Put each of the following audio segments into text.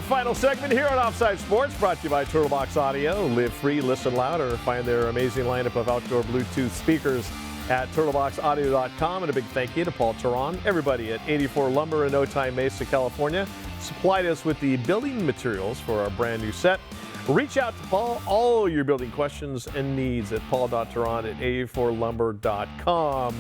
final segment here on Offside Sports, brought to you by Turtlebox Audio. Live free, listen loud, or find their amazing lineup of outdoor Bluetooth speakers at turtleboxaudio.com. And a big thank you to Paul Teron, everybody at 84 Lumber in Otay Mesa, California, supplied us with the building materials for our brand new set. Reach out to Paul, all your building questions and needs at paul.teron at 84lumber.com.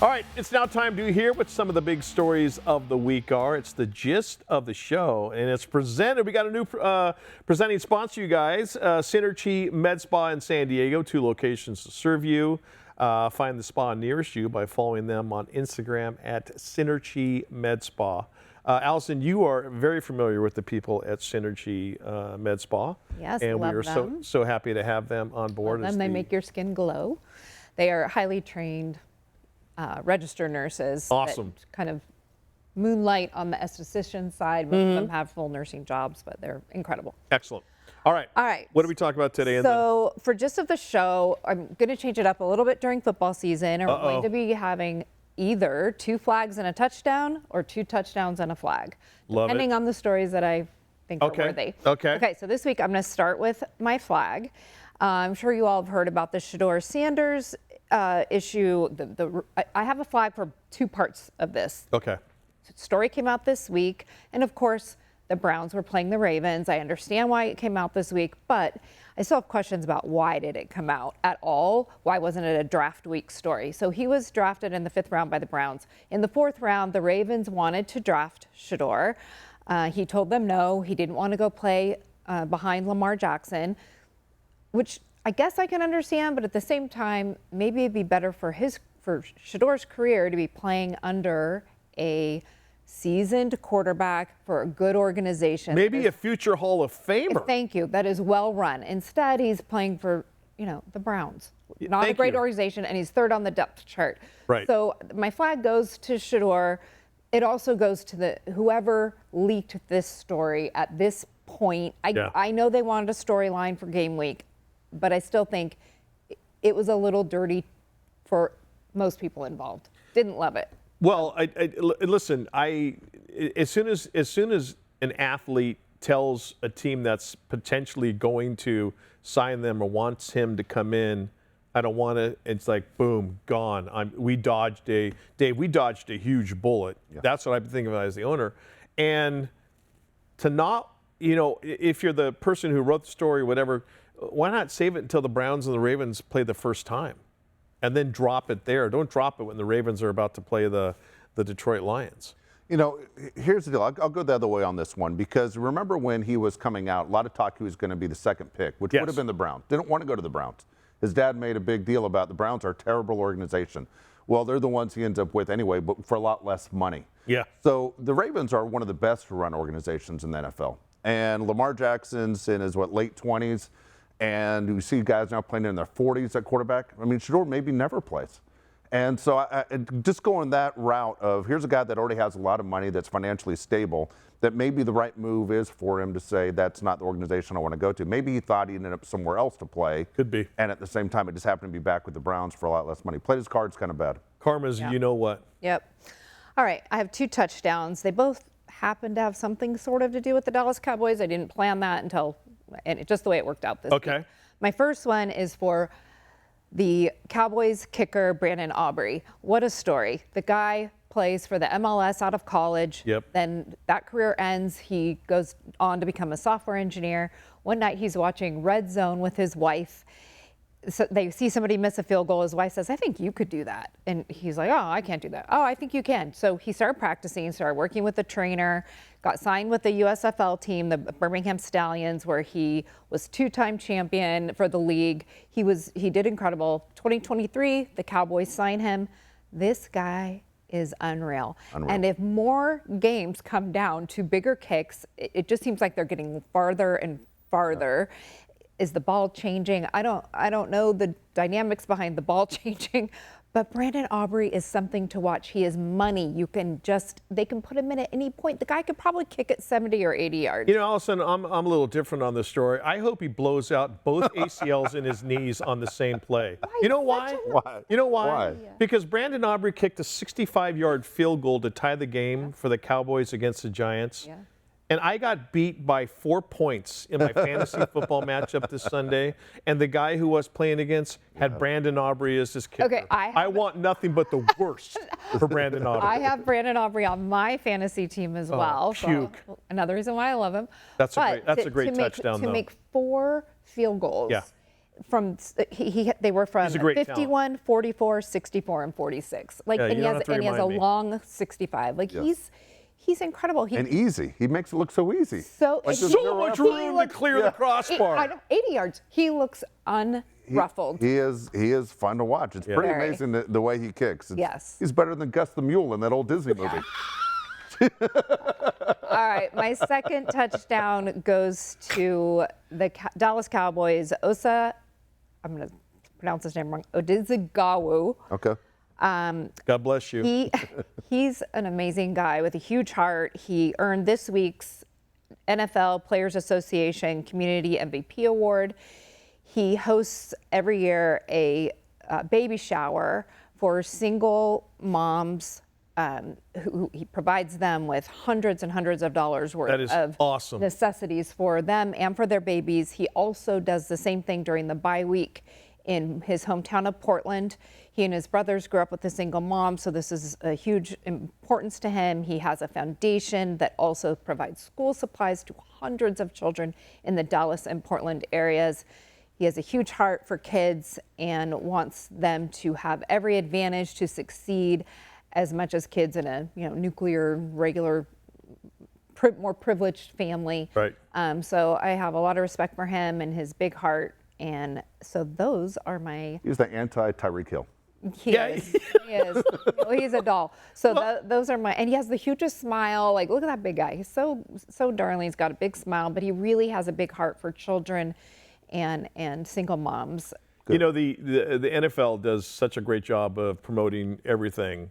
All right, it's now time to hear what some of the big stories of the week are. It's the gist of the show, and it's presented. We got a new presenting sponsor, you guys, Synergy Med Spa in San Diego, 2 locations to serve you. Find the spa nearest you by following them on Instagram at Synergy Med Spa. Allison, you are very familiar with the people at Synergy Med Spa. Yes, and love we are so happy to have them on board. And they make your skin glow. They are highly trained registered nurses. Awesome. That kind of moonlight on the esthetician side. Most of them have full nursing jobs, but they're incredible. Excellent. All right. All right. What do we talk about today? So for gist of the show, I'm going to change it up a little bit during football season. We're going to be having either 2 flags and a touchdown or 2 touchdowns and a flag, depending on the stories that I think are worthy. Okay, so this week I'm going to start with my flag. I'm sure you all have heard about the Shedeur Sanders issue. I have a flag for 2 parts of this. Okay. Story came out this week, and of course, the Browns were playing the Ravens. I understand why it came out this week, but I still have questions about why did it come out at all? Why wasn't it a draft week story? So he was drafted in the 5th round by the Browns. In the 4th round, the Ravens wanted to draft Shedeur. He told them no. He didn't want to go play behind Lamar Jackson, which I guess I can understand, but at the same time, maybe it'd be better for Shedeur's career to be playing under a seasoned quarterback for a good organization. Maybe a future Hall of Famer. Thank you. That is well run. Instead, he's playing for, the Browns. Not a great organization, and he's 3rd on the depth chart. Right. So my flag goes to Shedeur. It also goes to whoever leaked this story at this point. I know they wanted a storyline for game week, but I still think it was a little dirty for most people involved. Didn't love it. Well, listen. As soon as an athlete tells a team that's potentially going to sign them or wants him to come in, I don't want to. It's like boom, gone. We dodged a huge bullet. Yeah. That's what I'm thinking of as the owner, and to not, if you're the person who wrote the story, whatever, why not save it until the Browns and the Ravens play the first time? And then drop it there. Don't drop it when the Ravens are about to play the Detroit Lions. Here's the deal. I'll go the other way on this one, because remember when he was coming out, a lot of talk he was going to be the 2nd pick, which would have been the Browns. Didn't want to go to the Browns. His dad made a big deal about the Browns are a terrible organization. Well, they're the ones he ends up with anyway, but for a lot less money. Yeah. So the Ravens are one of the best run organizations in the NFL. And Lamar Jackson's in his, late 20s. And we see guys now playing in their 40s at quarterback. I mean, Shedeur maybe never plays. And so I just going that route of here's a guy that already has a lot of money that's financially stable, that maybe the right move is for him to say that's not the organization I want to go to. Maybe he thought he'd end up somewhere else to play. Could be. And at the same time, it just happened to be back with the Browns for a lot less money. Played his cards kind of bad. Karma's, you know what? Yep. All right, I have 2 touchdowns. They both happen to have something sort of to do with the Dallas Cowboys. I didn't plan that just the way it worked out this week. My first one is for the Cowboys kicker, Brandon Aubrey. What a story. The guy plays for the MLS out of college. Yep. Then that career ends. He goes on to become a software engineer. One night he's watching Red Zone with his wife. So they see somebody miss a field goal. His wife says, I think you could do that. And he's like, oh, I can't do that. Oh, I think you can. So he started practicing, started working with the trainer, got signed with the USFL team, the Birmingham Stallions, where he was 2-time champion for the league. He did incredible. 2023, the Cowboys signed him. This guy is unreal. And if more games come down to bigger kicks, it just seems like they're getting farther and farther. Yeah. Is the ball changing? I don't know the dynamics behind the ball changing, but Brandon Aubrey is something to watch. He is money. They can put him in at any point. The guy could probably kick it 70 or 80 yards. Allison, I'm a little different on this story. I hope he blows out both ACLs in his knees on the same play. You know why? Why? You know why? Why? Because Brandon Aubrey kicked a 65-yard field goal to tie the game for the Cowboys against the Giants. Yeah. And I got beat by 4 points in my fantasy football matchup this Sunday. And the guy who was playing against had Brandon Aubrey as his kicker. Okay, I want nothing but the worst for Brandon Aubrey. I have Brandon Aubrey on my fantasy team as well. Puke. So another reason why I love him. That's But a great touchdown, to though. make 4 field goals. Yeah. From they were from He's a great 51, 44, 64, and 46. Like, Yeah, and you he don't has have to and he has a remind me. long 65. Like he's incredible. And easy. He makes it look so easy. So Like there's So no much effort. room to clear the crossbar. I know, 80 yards. He looks unruffled. He is fun to watch. It's pretty Very. amazing the way he kicks. Yes. He's better than Gus the Mule in that old Disney movie. All right, my second touchdown goes to the Dallas Cowboys. Osa, I'm going to pronounce his name wrong, Odighizuwa. Okay. God bless you. He's an amazing guy with a huge heart. He earned this week's NFL Players Association Community MVP Award. He hosts every year a baby shower for single moms. Who he provides them with hundreds and hundreds of dollars worth That is of awesome. necessities for them and for their babies. He also does the same thing during the bye week in his hometown of Portland. He and his brothers grew up with a single mom, so this is a huge importance to him. He has a foundation that also provides school supplies to hundreds of children in the Dallas and Portland areas. He has a huge heart for kids and wants them to have every advantage to succeed as much as kids in a nuclear, regular, more privileged family. Right. So I have a lot of respect for him and his big heart. And so those are my. He's the anti-Tyreek Hill. He is. He is. Well, he's a doll. So those are my. And he has the hugest smile. Like, look at that big guy. He's so darling. He's got a big smile, but he really has a big heart for children and single moms. You know, the NFL does such a great job of promoting everything,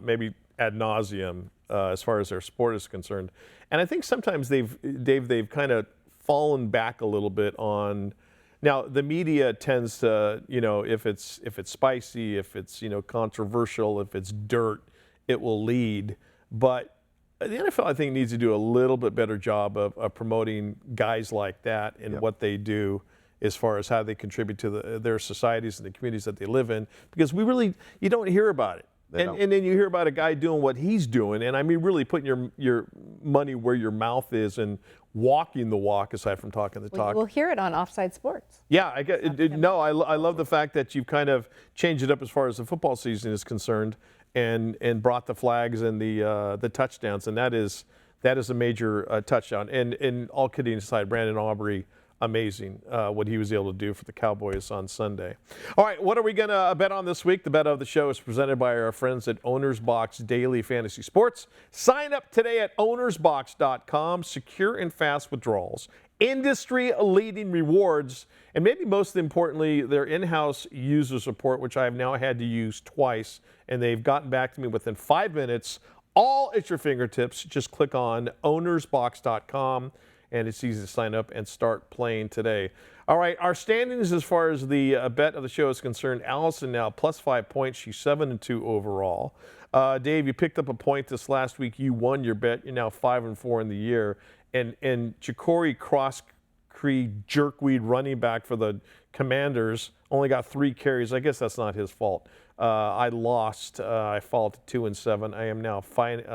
maybe ad nauseum, as far as their sport is concerned. And I think sometimes they've kind of fallen back a little bit on. Now the media tends to, if it's spicy, if it's controversial, if it's dirt, it will lead. But the NFL, I think, needs to do a little bit better job of promoting guys like that and what they do, as far as how they contribute to their societies and the communities that they live in, because you don't hear about it. And then you hear about a guy doing what he's doing, and I mean really putting your money where your mouth is and walking the walk, aside from talking the talk. We'll hear it on Offside Sports. Yeah, I love the fact that you've kind of changed it up as far as the football season is concerned, and brought the flags and the touchdowns, and that is a major touchdown. And all kidding aside, Brandon Aubrey, amazing what he was able to do for the Cowboys on Sunday. All right, what are we going to bet on this week? The bet of the show is presented by our friends at Owner's Box Daily Fantasy Sports. Sign up today at ownersbox.com. Secure and fast withdrawals, industry-leading rewards, and maybe most importantly, their in-house user support, which I have now had to use twice, and they've gotten back to me within 5 minutes. All at your fingertips. Just click on ownersbox.com. And it's easy to sign up and start playing today. All right, our standings as far as the bet of the show is concerned. Allison now plus 5 points. She's 7-2 overall. Dave, you picked up a point this last week. You won your bet. You're now 5-4 in the year. And Ja'Cory Cross-Cree jerkweed running back for the Commanders only got 3 carries. I guess that's not his fault. I lost. I fall to 2-7. I am now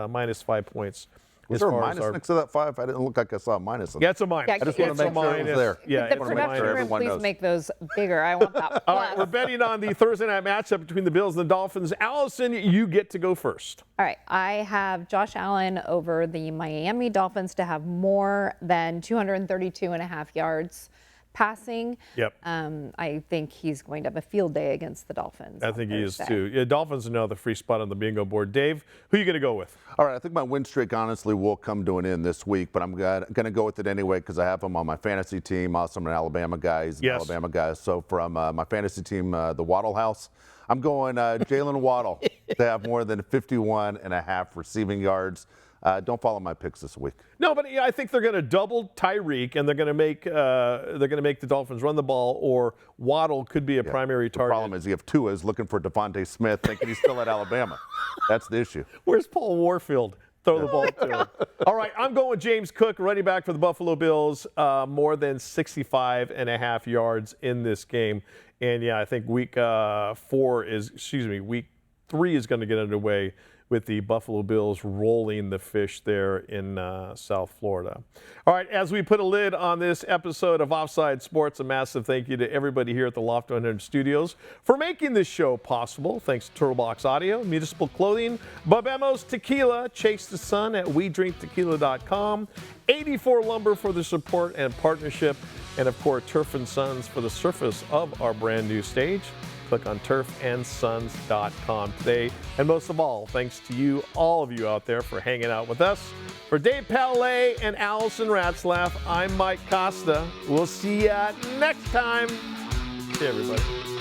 minus 5 points. Was there a minus next to that 5? I didn't look like I saw a minus. Yeah, it's a minus. Yeah, I just want to make sure it was there. Yeah, the it's a production minus. room, Everyone please knows. make those bigger. I want that. All right, we're betting on the Thursday night matchup between the Bills and the Dolphins. Allison, you get to go first. All right, I have Josh Allen over the Miami Dolphins to have more than 232.5 yards passing. Yep. I think he's going to have a field day against the Dolphins. I think he is too. Yeah, Dolphins are another free spot on the bingo board. Dave, who are you going to go with? All right, I think my win streak honestly will come to an end this week, but I'm going to go with it anyway because I have him on my fantasy team. Also, I'm an Alabama guy. He's an Alabama guy. So from my fantasy team, the Waddle House, I'm going Jalen Waddle to have more than 51.5 receiving yards. Don't follow my picks this week. No, but I think they're going to double Tyreek, and they're going to make the Dolphins run the ball, or Waddle could be a primary target. The problem is you have Tua's looking for Devontae Smith, thinking he's still at Alabama. That's the issue. Where's Paul Warfield? Throw the ball to him. All right, I'm going with James Cook, running back for the Buffalo Bills, more than 65.5 yards in this game. And yeah, I think week 3 is going to get underway with the Buffalo Bills rolling the fish there in South Florida. All right, as we put a lid on this episode of Offside Sports, a massive thank you to everybody here at the Loft 100 Studios for making this show possible. Thanks to Turtle Box Audio, Municipal Clothing, Babemos Tequila, Chase the Sun at WeDrinkTequila.com, 84 Lumber for the support and partnership, and of course Turf & Sons for the surface of our brand new stage. Click on turfandsons.com today. And most of all, thanks to you, all of you out there, for hanging out with us. For Dave Palais and Allison Ratzlaff, I'm Mike Costa. We'll see you next time. See you, everybody.